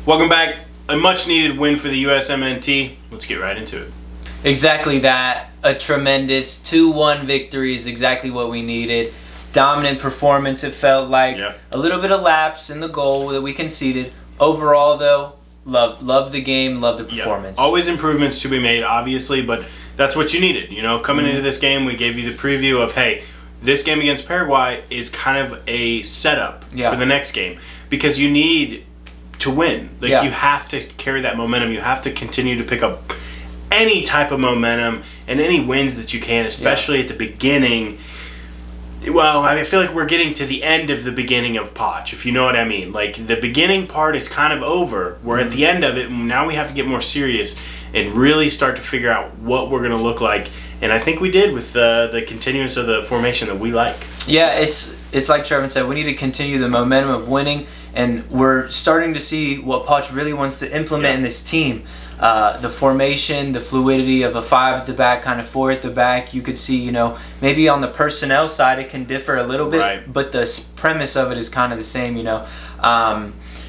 Welcome back. A much needed win for the USMNT. Let's get right into it. Exactly that. A tremendous 2-1 victory is exactly what we needed. Dominant performance, it felt like. Yeah. A little bit of lapse in the goal that we conceded. Overall, though, love the game, love the performance. Yeah. Always improvements to be made, obviously, but that's what you needed. You know, coming into this game, we gave you the preview of, hey, this game against Paraguay is kind of a setup for the next game because you need to win. Like, you have to carry that momentum. You have to continue to pick up any type of momentum and any wins that you can, especially at the beginning. Well, I feel like we're getting to the end of the beginning of Poch, if you know what I mean. Like, the beginning part is kind of over. We're at the end of it, and now we have to get more serious and really start to figure out what we're going to look like. And I think we did with the continuance of the formation that we like. Yeah, it's like Trevor said, we need to continue the momentum of winning, and we're starting to see what Poch really wants to implement in this team. The formation, the fluidity of a 5 at the back, kind of 4 at the back. You could see, you know, maybe on the personnel side it can differ a little bit, but the premise of it is kind of the same, you know.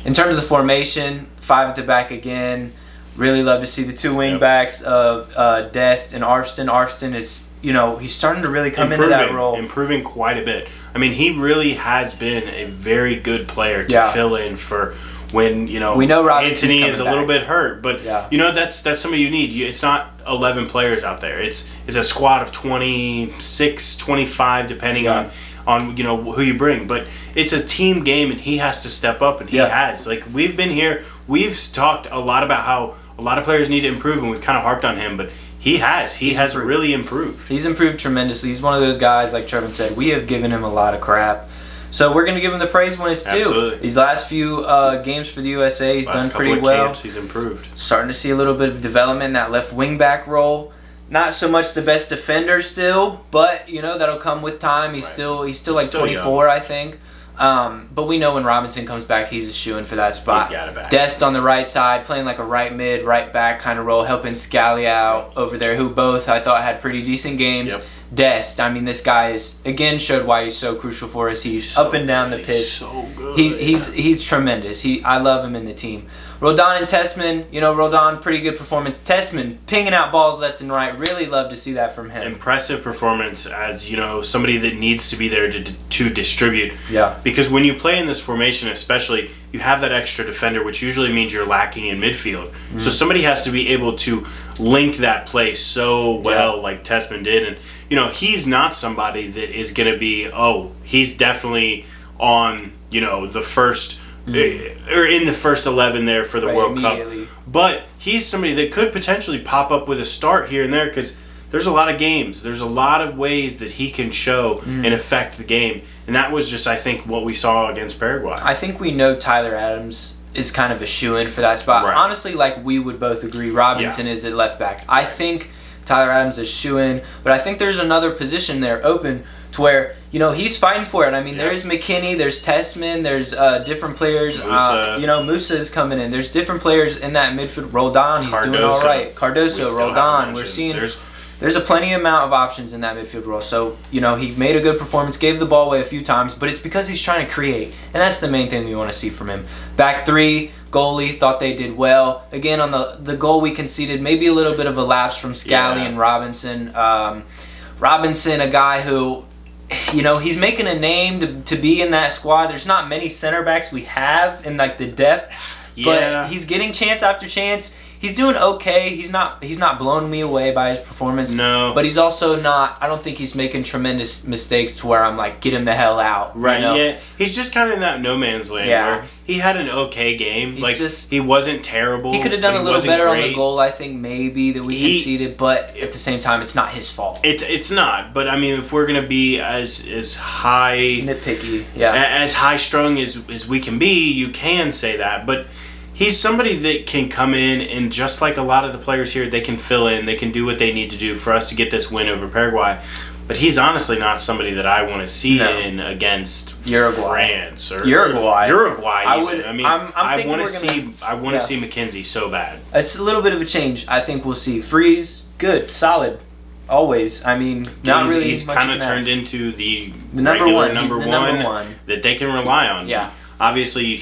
In terms of the formation, 5 at the back again. Really love to see the 2 wing backs of Dest and Arfston. Arfston is, you know, he's starting to really come into that role. Improving quite a bit. I mean, he really has been a very good player to fill in for when, you know, we know Anthony is a little bit hurt. But, you know, that's somebody you need. It's not 11 players out there. It's a squad of 26, 25, depending on, you know, who you bring. But it's a team game, and he has to step up, and he has. Like, we've been here. We've talked a lot about how a lot of players need to improve, and we've kind of harped on him, but he has really improved. He's improved tremendously. He's one of those guys, like Trevor said, we have given him a lot of crap. So we're going to give him the praise when it's due. These last few games for the USA, he's done pretty well. He's improved. Starting to see a little bit of development in that left wing back role. Not so much the best defender still, but you know that'll come with time. He's still like 24, young. I think. But we know when Robinson comes back, he's a shoo-in for that spot. He's got it back. Dest on the right side, playing like a right mid, right back kind of role, helping Scally out over there, who both I thought had pretty decent games. Dest, I mean, this guy is again showed why he's so crucial for us. He's so up and down the pitch. He's so good. He's tremendous. I love him in the team. Roldan and Tessman, you know, Roldan, pretty good performance. Tessman, pinging out balls left and right. Really love to see that from him. Impressive performance as, you know, somebody that needs to be there to distribute. Yeah. Because when you play in this formation especially, you have that extra defender, which usually means you're lacking in midfield. So somebody has to be able to link that play so well like Tessman did. And, you know, he's not somebody that is going to be, he's definitely on, you know, the first... or in the first 11 there for the World Cup. But he's somebody that could potentially pop up with a start here and there because there's a lot of games. There's a lot of ways that he can show and affect the game. And that was just, I think, what we saw against Paraguay. I think we know Tyler Adams is kind of a shoo-in for that spot. Honestly, like we would both agree, Robinson is at left back. I think Tyler Adams is shoo-in, but I think there's another position there open to where, you know, he's fighting for it. I mean, there's McKinney, there's Tessman, there's different players. You know, Musa is coming in. There's different players in that midfield. Roldan, he's doing all right. Cardoso, Roldan. We're seeing there's a plenty amount of options in that midfield role. So, you know, he made a good performance, gave the ball away a few times, but it's because he's trying to create. And that's the main thing we want to see from him. Back three, goalie, thought they did well. Again, on the goal we conceded, maybe a little bit of a lapse from Scally and Robinson. Robinson, a guy who... You know, he's making a name to be in that squad. There's not many center backs we have in like the depth, but he's getting chance after chance. He's doing okay. He's not blowing me away by his performance. No. But he's also not, I don't think he's making tremendous mistakes to where I'm like, get him the hell out. Right, you know? yeah. He's just kind of in that no man's land where he had an okay game. He wasn't terrible. He could have done a little better on the goal, I think, maybe, that we conceded. But at the same time, it's not his fault. It's not. But, I mean, if we're going to be as high... Nitpicky, as high-strung as we can be, you can say that. But... He's somebody that can come in and just like a lot of the players here, they can fill in. They can do what they need to do for us to get this win over Paraguay. But he's honestly not somebody that I want to see in against France or Uruguay. I want to see McKenzie so bad. It's a little bit of a change. I think we'll see Freeze, good, solid, always. I mean, he's kind of turned into the number one that they can rely on. Yeah, obviously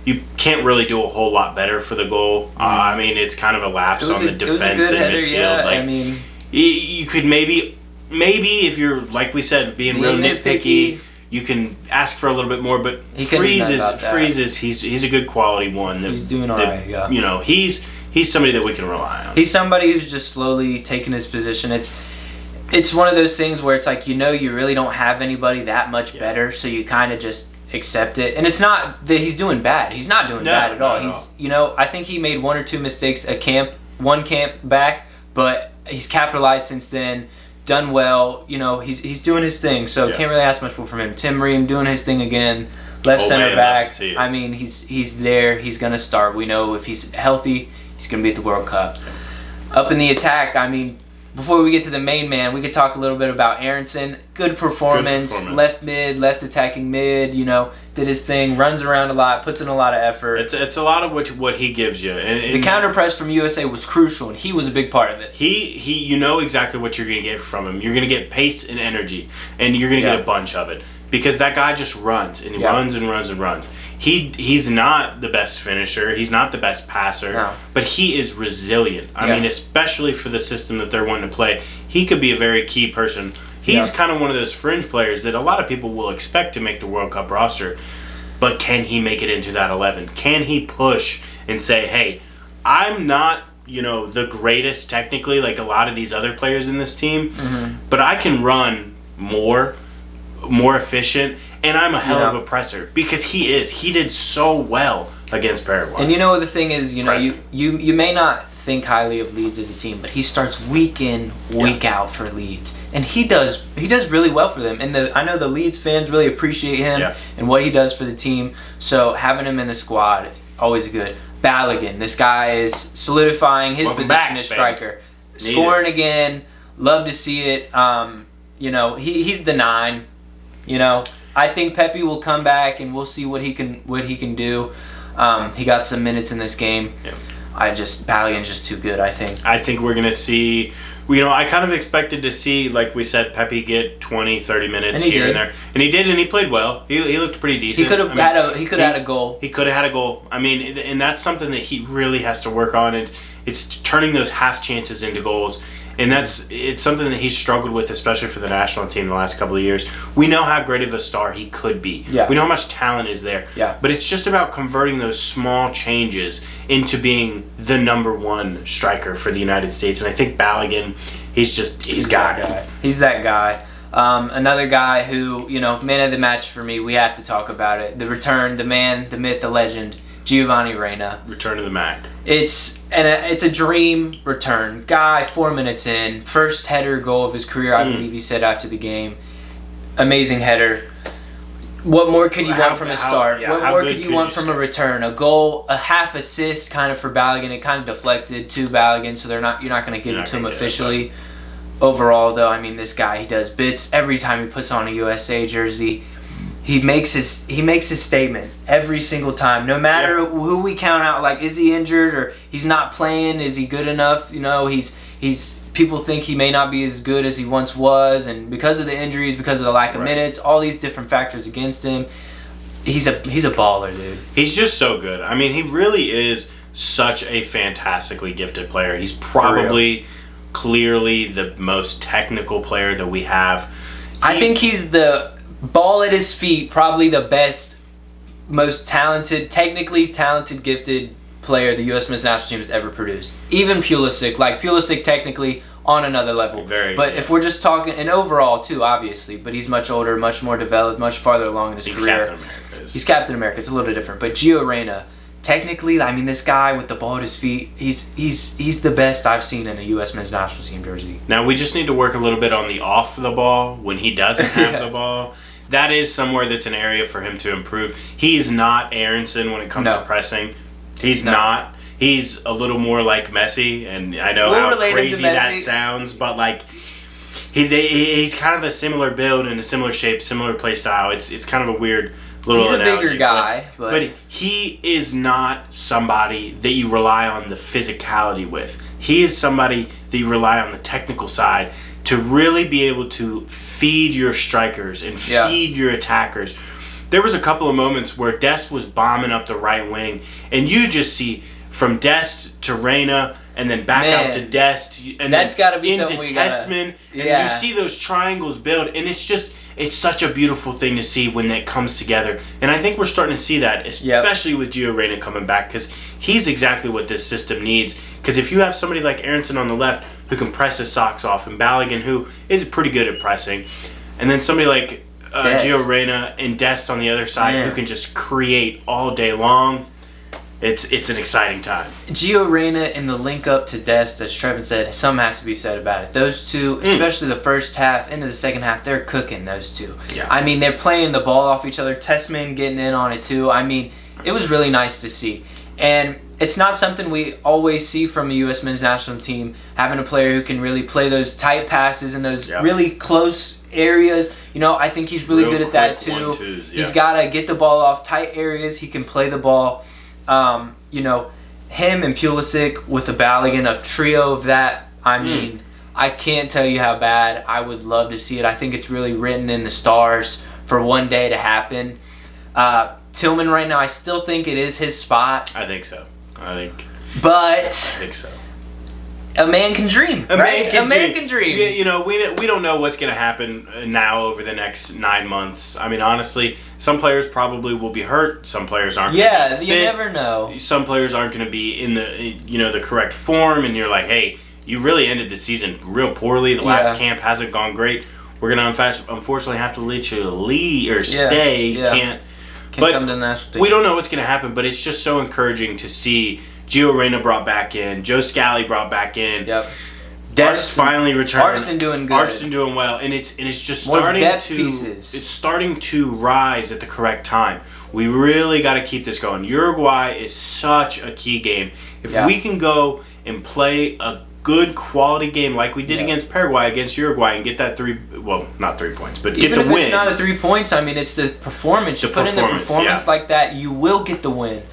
you can't really do a whole lot better for the goal. I mean, it's kind of a lapse on the defense and midfield. Yeah. Like, I mean, you could maybe if you're, like we said, being real nitpicky, you can ask for a little bit more. But Freeze is he's a good quality one. He's doing all right. Yeah. You know, he's somebody that we can rely on. He's somebody who's just slowly taking his position. It's one of those things where it's like, you know, you really don't have anybody that much better, so you kind of just accept it. And it's not that he's doing bad. He's not doing bad at all. He's, you know, I think he made 1 or 2 mistakes one camp back, but he's capitalized since then, done well. You know, he's doing his thing, so can't really ask much more from him. Tim Ream doing his thing again, left center back. I mean, he's there. He's gonna start. We know if he's healthy, he's gonna be at the World Cup. Up in the attack, I mean, before we get to the main man, we could talk a little bit about Aronson. Good performance. Left mid, left attacking mid, you know, did his thing, runs around a lot, puts in a lot of effort. It's a lot of what he gives you. And the counter press from USA was crucial, and he was a big part of it. He you know exactly what you're going to get from him. You're going to get pace and energy, and you're going to get a bunch of it. Because that guy just runs, and he runs and runs and runs. He's not the best finisher. He's not the best passer. But he is resilient. I mean, especially for the system that they're wanting to play. He could be a very key person. He's kind of one of those fringe players that a lot of people will expect to make the World Cup roster. But can he make it into that 11? Can he push and say, hey, I'm not, you know, the greatest technically like a lot of these other players in this team, but I can run more efficient, and I'm a hell of a presser, because he did so well against Paraguay. And you know, the thing is, you know, you may not think highly of Leeds as a team, but he starts week in, week out for Leeds, and he does really well for them. And I know the Leeds fans really appreciate him and what he does for the team. So having him in the squad, always good. Balogun, this guy is solidifying his position as striker, scoring again. Love to see it. You know, he's the 9. You know, I think Pepe will come back, and we'll see what he can do. He got some minutes in this game. Balogun's just too good, I think. I think we're gonna see. You know, I kind of expected to see, like we said, Pepe get 20, 30 minutes here and there, and he did, and he played well. He looked pretty decent. He could have had a goal. He could have had a goal. I mean, and that's something that he really has to work on. It's turning those half chances into goals. And it's something that he's struggled with, especially for the national team the last couple of years. We know how great of a star he could be. We know how much talent is there. But it's just about converting those small changes into being the number 1 striker for the United States. And I think Balogun, he's got it. He's that guy. Another guy who, you know, man of the match for me, we have to talk about it. The return, the man, the myth, the legend, Giovanni Reyna. Return to the Mac. It's a dream return. Guy, 4 minutes in, first header goal of his career, I believe he said after the game. Amazing header. What more could you want from a start? What more could you want from a return? A goal, a half assist kind of for Balogun. It kind of deflected to Balogun, so you're not going to give it to him officially. Overall, though, I mean, this guy, he does bits every time he puts on a USA jersey. He makes his statement every single time, no matter who we count out. Like, is he injured or he's not playing? Is he good enough? You know, he's people think he may not be as good as he once was, and because of the injuries, because of the lack of minutes, all these different factors against him, he's a baller, dude. He's just so good. I mean, he really is such a fantastically gifted player. He's probably clearly the most technical player that we have. I think he's the ball at his feet, probably the best, most talented, technically talented, gifted player the U.S. men's national team has ever produced. Even Pulisic. Like, Pulisic technically on another level. But if we're just talking, and overall too, obviously, but he's much older, much more developed, much farther along in his career. He's Captain America. It's a little different. But Gio Reyna, technically, I mean, this guy with the ball at his feet, he's the best I've seen in a U.S. men's national team jersey. Now, we just need to work a little bit on the off the ball when he doesn't have the ball. That is somewhere that's an area for him to improve. He's not Aronson when it comes to pressing. He's not. He's a little more like Messi, and I know how crazy that sounds, but like he's kind of a similar build and a similar shape, similar play style. It's kind of a weird little analogy. He's a bigger guy. But he is not somebody that you rely on the physicality with. He is somebody that you rely on the technical side to really be able to feed your strikers and feed your attackers there was a couple of moments where Dest was bombing up the right wing, and you just see from Dest to Reyna, and then back out to Dest, and that's got to be into something we Tessman, and you see those triangles build, and it's such a beautiful thing to see when that comes together. And I think we're starting to see that, especially with Gio Reyna coming back, because he's exactly what this system needs. Because if you have somebody like Aronson on the left who can press his socks off, and Balogun who is pretty good at pressing, and then somebody like Gio Reyna and Dest on the other side who can just create all day long, it's an exciting time. Gio Reyna and the link up to Dest, as Trevin said, something has to be said about it. Those two, especially the first half into the second half, they're cooking, those two. Yeah. I mean, they're playing the ball off each other. Tessman getting in on it too. I mean, it was really nice to see. And it's not something we always see from a U.S. men's national team, having a player who can really play those tight passes in those really close areas. You know, I think he's really good at that too. He's got to get the ball off tight areas. He can play the ball. You know, him and Pulisic with a Balogun, a trio of that, I mean, I can't tell you how bad. I would love to see it. I think it's really written in the stars for one day to happen. Tillman right now, I still think it is his spot. I think so. I think so. A man can dream. A man can dream. Yeah, you know, we don't know what's going to happen now over the next 9 months. I mean, honestly, some players probably will be hurt. Some players aren't. Yeah, you never know. Some players aren't going to be in the correct form, and you're like, hey, you really ended the season real poorly. The last camp hasn't gone great. We're going to unfortunately have to let you leave or stay. Yeah. Can't come to the national team. We don't know what's going to happen, but it's just so encouraging to see Gio Reyna brought back in, Joe Scally brought back in. Yep. Dest finally returned. Arston doing good. Arston doing well, and it's just starting to rise at the correct time. We really got to keep this going. Uruguay is such a key game. If we can go and play a good quality game like we did against Paraguay, against Uruguay, and get that not 3 points, but get the win. Even if it's not a 3 points, I mean, it's the performance. You put in the performance like that, you will get the win.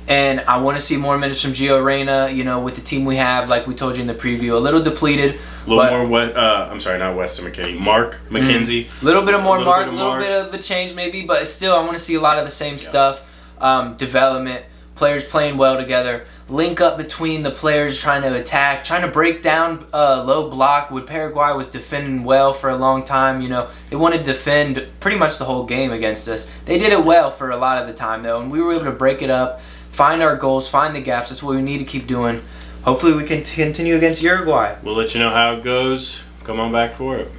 And I want to see more minutes from Gio Reyna, you know, with the team we have, like we told you in the preview, a little depleted. A little more, not Weston McKinney, Mark McKenzie. A little bit of more Mark, a little bit of a change maybe, but still I want to see a lot of the same stuff, development, players playing well together, link up between the players trying to attack, trying to break down low block. When Paraguay was defending well for a long time, you know, they wanted to defend pretty much the whole game against us. They did it well for a lot of the time, though, and we were able to break it up, find our goals, find the gaps. That's what we need to keep doing. Hopefully we can continue against Uruguay. We'll let you know how it goes. Come on back for it.